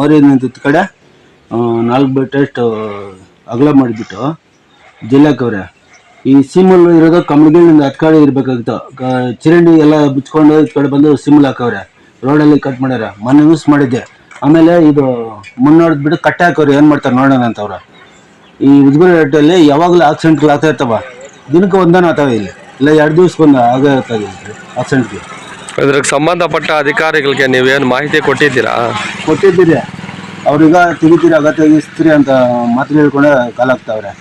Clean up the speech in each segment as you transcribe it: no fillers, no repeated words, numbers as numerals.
ಮೋರಿ ನಿಂತಿದ್ದ ಕಡೆ 4 ಬೀಟ್ ಅಷ್ಟು ಅಗಲ ಮಾಡಿಬಿಟ್ಟು ಜಿಲ್ಲಾಕವ್ರೆ. ಈ ಸಿಮ್ಮಲ್ ಇರೋದು ಕಂಬಳಿಗಳಿಂದ ಹತ್ ಕಡೆ ಇರ್ಬೇಕಾಗಿತ್ತು. ಚಿರಂಡಿ ಎಲ್ಲ ಬಿಚ್ಕೊಂಡು ಈ ಕಡೆ ಬಂದು ಸಿಮ್ಮಲ್ ಹಾಕವ್ರೆ. ರೋಡಲ್ಲಿ ಕಟ್ ಮಾಡ್ಯಾರ. ಮೊನ್ನೆ ಯೂಸ್ ಮಾಡಿದ್ದೆ. ಆಮೇಲೆ ಇದು ಮುನ್ನೋಡ್ಬಿಟ್ಟು ಕಟ್ಟೆ ಹಾಕವ್ರೆ. ಏನು ಮಾಡ್ತಾರೆ ನೋಡೋಣ ಅಂತವ್ರ. ಈ ಉದ್ಗುರಿ ರೇಟಲ್ಲಿ ಯಾವಾಗಲೂ ಆಕ್ಸಿಡೆಂಟ್ಗಳು ಆಗ್ತಾ ಇರ್ತಾವ. ದಿನಕ್ಕೆ ಒಂದನ ಆಗ್ತಾವೆ ಇಲ್ಲಿ, ಇಲ್ಲ 2 ದಿವ್ಸಕ್ಕೊಂದು ಆಗೇ ಇರ್ತದೆ ಆಕ್ಸಿಡೆಂಟ್ಗೆ. ಇದ್ರಿಗೆ ಸಂಬಂಧಪಟ್ಟ ಅಧಿಕಾರಿಗಳಿಗೆ ನೀವೇನು ಮಾಹಿತಿ ಕೊಟ್ಟಿದ್ದೀರಾ? ಕೊಟ್ಟಿದ್ದೀರಿ. ಅವ್ರೀಗ ತೆಗಿತೀರಿ, ಅಗ ತೆಗಿಸ್ತೀರಿ ಅಂತ ಮಾತು ಹೇಳ್ಕೊಂಡೆ ಕಾಲ ಆಗ್ತಾವ್ರೆ.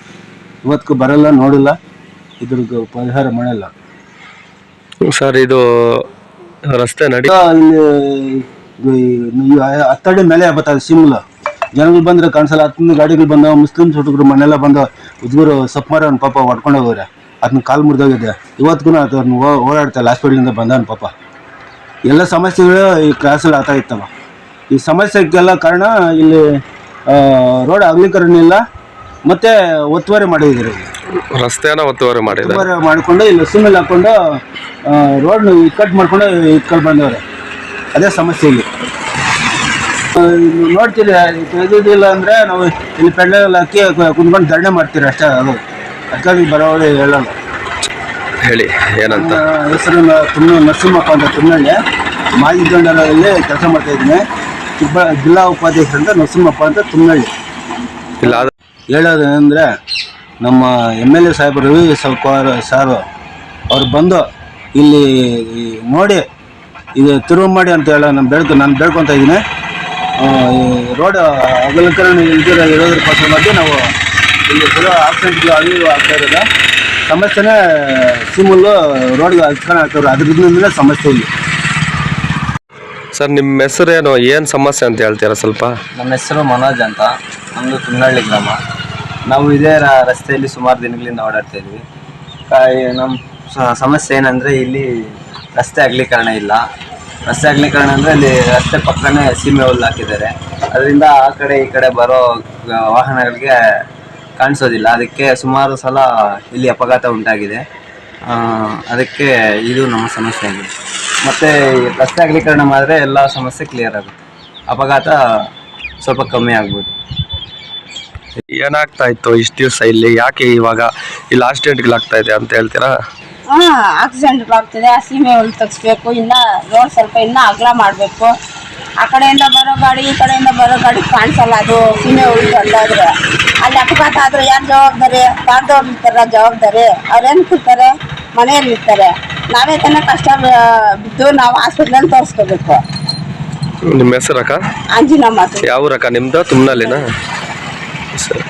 ಇವತ್ತಿಗೂ ಬರಲ್ಲ, ನೋಡಿಲ್ಲ, ಇದ್ರಿಗೆ ಪರಿಹಾರ ಮಾಡಲ್ಲ ಸರ್. ಇದು ರಸ್ತೆ ನಡಿ ಇಲ್ಲಿ ಹತ್ತಡಿ ಮೇಲೆ ಬರ್ತದೆ ಸಿಮ್ಲು. ಜನಗಳು ಬಂದ್ರೆ ಕಾಣಿಸಲ್ಲ. 10 ಗಾಡಿಗಳು ಬಂದವ. ಮುಸ್ಲಿಮ್ಸ್ ಹುಡುಗರು ಮನೆಲ್ಲ ಬಂದು ಉದ್ಗುರು ಸಪ್ಮಾರ ಅವ್ನ ಪಾಪ ಹೊಡ್ಕೊಂಡು ಹೋಗೋರೆ. ಅದನ್ನ ಕಾಲು ಮುರಿದೋಗಿದೆ. ಇವತ್ತಿಗೂ ಅದನ್ನ ಓಡಾಡ್ತಾಯಿಲ್ಲ. ಹಾಸ್ಪಿಟ್ಲಿಂದ ಬಂದವನ ಪಾಪ. ಎಲ್ಲ ಸಮಸ್ಯೆಗಳು ಈ ಕ್ರಾಸಲ್ಲಿ ಆಗ್ತಾ ಇರ್ತವ. ಈ ಸಮಸ್ಯೆಗೆಲ್ಲ ಕಾರಣ ಇಲ್ಲಿ ರೋಡ್ ಅಗಲೀಕರಣ ಇಲ್ಲ, ಮತ್ತೆ ಒತ್ತುವರಿ ಮಾಡಿದ್ರು. ರಸ್ತೆನ ಒತ್ತುವರಿ ಮಾಡಿಕೊಂಡು ಇಲ್ಲಿ ಸಿಮೆಂಟ್ ಹಾಕೊಂಡು ರೋಡ್ ಕಟ್ ಮಾಡ್ಕೊಂಡು ಇಟ್ಕೊಂಡು ಬಂದವ್ರೆ. ಅದೇ ಸಮಸ್ಯೆ ಇಲ್ಲಿ. ನೋಡ್ತೀರಿ, ತೆಗೆದಿಲ್ಲ ಅಂದರೆ ನಾವು ಇಲ್ಲಿ ಪೆಂಡಲ್ ಹಾಕಿ ಕುಂತ್ಕೊಂಡು ಧರಣೆ ಮಾಡ್ತೀರಿ ಅಷ್ಟೇ. ಅದು ಅದಕ್ಕಾಗಿ ಬರೋವಳಿ ಹೇಳಲ್ಲ. ಹೇಳಿ ಏನಂತ. ಹೆಸರು ನರಸಿಂಹಪ್ಪ ಅಂತ ತುಮ್ನಳ್ಳಿ. ಮಾಜಿ ಗಂಡರಲ್ಲಿ ಕೆಲಸ ಮಾಡ್ತಾ ಇದ್ದೀನಿ. ಜಿಲ್ಲಾ ಉಪಾಧ್ಯಕ್ಷ ಅಂತ ನರಸಿಂಹಪ್ಪ ಅಂತ ತುಮ್ನಳ್ಳಿ. ಇಲ್ಲ ಹೇಳೋದೇನೆಂದರೆ, ನಮ್ಮ MLA ಸಾಹೇಬ್ ರವಿ ಸಾರು ಅವ್ರು ಬಂದು ಇಲ್ಲಿ ನೋಡಿ ಇದು ತಿರುವು ಮಾಡಿ ಅಂತ ಹೇಳೋ ನಾನು ಬೇಡ್ಕೊತಾ ಇದ್ದೀನಿ. ರೋಡ್ ಅಗಲೀಕರಣ ಇರೋದ್ರ ಪಕ್ಷ ಮಧ್ಯೆ ನಾವು ಇಲ್ಲಿ ಬರೋ ಆಕ್ಸಿಡೆಂಟ್ಗಳು ಅಳಿವು ಆಗ್ತಾ ಇರೋದು ಸಮಸ್ಯೆನೇ. ಸಿಮುಲ್ಲು ರೋಡ್ಗೆ ಹಚ್ಕೊಂಡು ಆಗ್ತಾವ್ರೆ. ಅದ್ರಿಂದಲೇ ಸಮಸ್ಯೆ ಇಲ್ಲಿ. ಸರ್, ನಿಮ್ಮ ಹೆಸರೇನು, ಏನು ಸಮಸ್ಯೆ ಅಂತ ಹೇಳ್ತೀರಾ ಸ್ವಲ್ಪ? ನಮ್ಮ ಹೆಸರು ಮನೋಜ್ ಅಂತ. ನಮ್ಮದು ತುಮ್ನಳ್ಳಿ ಗ್ರಾಮ. ನಾವು ಇದೇ ರಸ್ತೆಯಲ್ಲಿ ಸುಮಾರು ದಿನಗಳಿಂದ ಓಡಾಡ್ತಾ ಇದ್ವಿ. ನಮ್ಮ ಸಮಸ್ಯೆ ಏನಂದರೆ, ಇಲ್ಲಿ ರಸ್ತೆ ಅಗಲೀಕರಣ ಇಲ್ಲ. ರಸ್ತೆ ಅಗಲೀಕರಣ ಅಂದರೆ ಅಲ್ಲಿ ರಸ್ತೆ ಪಕ್ಕನೇ ಸೀಮೆ ಹುಲ್ಲು ಹಾಕಿದ್ದಾರೆ. ಅದರಿಂದ ಆ ಕಡೆ ಈ ಕಡೆ ಬರೋ ವಾಹನಗಳಿಗೆ ಕಾಣಿಸೋದಿಲ್ಲ. ಅದಕ್ಕೆ ಸುಮಾರು ಸಲ ಇಲ್ಲಿ ಅಪಘಾತ ಉಂಟಾಗಿದೆ. ಅದಕ್ಕೆ ಇದು ನಮ್ಮ ಸಮಸ್ಯೆ ಆಗಿದೆ. ಮತ್ತು ರಸ್ತೆ ಅಗಲೀಕರಣ ಮಾಡಿದ್ರೆ ಎಲ್ಲ ಸಮಸ್ಯೆ ಕ್ಲಿಯರ್ ಆಗುತ್ತೆ. ಅಪಘಾತ ಸ್ವಲ್ಪ ಕಮ್ಮಿ ಆಗ್ಬೋದು. ಏನಾಗ್ತಾ ಇತ್ತು ಇಷ್ಟು ದಿವಸ ಇಲ್ಲಿ? ಯಾಕೆ ಇವಾಗ ಇಲ್ಲಿ ಆಕ್ಸಿಡೆಂಟ್ಗಳಾಗ್ತಾ ಇದೆ ಅಂತ ಹೇಳ್ತೀರಾ? ಆಕ್ಸಿಡೆಂಟ್ಗಳಾಗ್ತಿದೆ. ಆ ಸೀಮೆ ಹುಲ್ಲು ತೆಗಿಸ್ಬೇಕು. ಇನ್ನು ರೋಡ್ ಸ್ವಲ್ಪ ಇನ್ನೂ ಅಗಲ ಮಾಡಬೇಕು. ಆ ಕಡೆಯಿಂದ ಬರೋ ಗಾಡಿ ಈ ಕಡೆಯಿಂದ ಬರೋ ಗಾಡಿ ಕಾಣಿಸಲ್ಲ. ಅದು ಸೀಮೆ ಹುಲ್ಲು ಅಲ್ಲಾದ್ರೆ ಅಲ್ಲಿ ಅಪಘಾತ ಆದರೆ ಯಾರು ಜವಾಬ್ದಾರಿ? ಬಾರ್ದವ್ರು ಇರ್ತಾರ ಜವಾಬ್ದಾರಿ. ಅವ್ರೇನು ಇರ್ತಾರೆ? ಮನೆಯಲ್ಲಿ ಇರ್ತಾರೆ. ನಾವೇ ತಾನೇ ಕಷ್ಟ ಬಿದ್ದು ನಾವು ಹಾಸ್ಪಿಟ್ಲಲ್ಲಿ ತೋರಿಸ್ಕೋಬೇಕು. ನಿಮ್ಮ ಹೆಸರಕ್ಕ? ಅಂಜಿನಮ್ಮ. ಯಾವ ಊರಕ್ಕ ನಿಮ್ದು? ತುಮ್ನಳ್ಳಿನಾ? ಸರಿ.